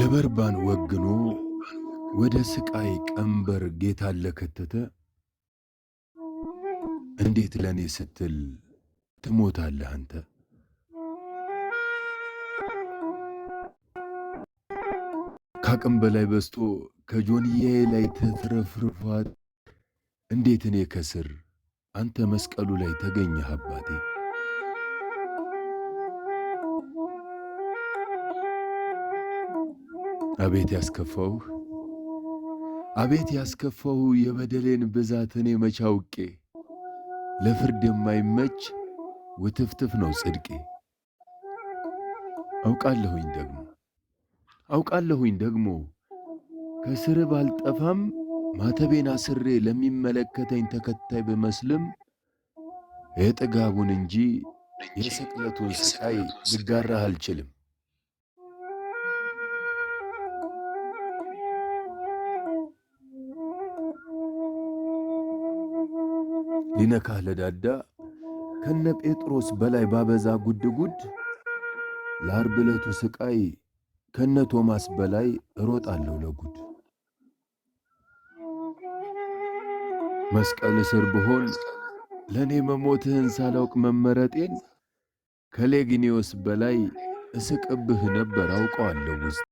ለበርባን ወግኖ ወደ ስቃይ ቀንበር ጌታን ለከተተ እንዴት ለኔ ስትል ትሞታለህ አንተ? ካቅም በላይ በስቶ ከጆንያዬ ላይ ተትረፍርፏት እንዴት እኔ ከስር አንተ መስቀሉ ላይ ተገኘህ አባቴ። አቤት ያስከፋውህ አቤት ያስከፋውህ የበደሌን ብዛት እኔ መች አውቄ። ለፍርድ የማይመች ውትፍትፍ ነው ጽድቄ። አውቃለሁኝ ደግሞ ከስር ባልጠፋም ማተቤን አስሬ ለሚመለከተኝ ተከታይ ብመስልም የጥጋቡን እንጂ የስቅለቱን ስቃይ ልጋራህ አልችልም። ሊነካህ ለዳዳ ከነ ጴጥሮስ በላይ ባበዛ ጉድ ጉድ ለዓርብ ዕለቱ ስቃይ ከነ ቶማስ በላይ እሮጣለሁ ለጉድ። መስቀል ስር ብሆን ለእኔ መሞትህን ሳላውቅ መመረጤን ከሌጊኒዮስ በላይ እስቅብህ ነበር አውቀዋለሁ ውስጥ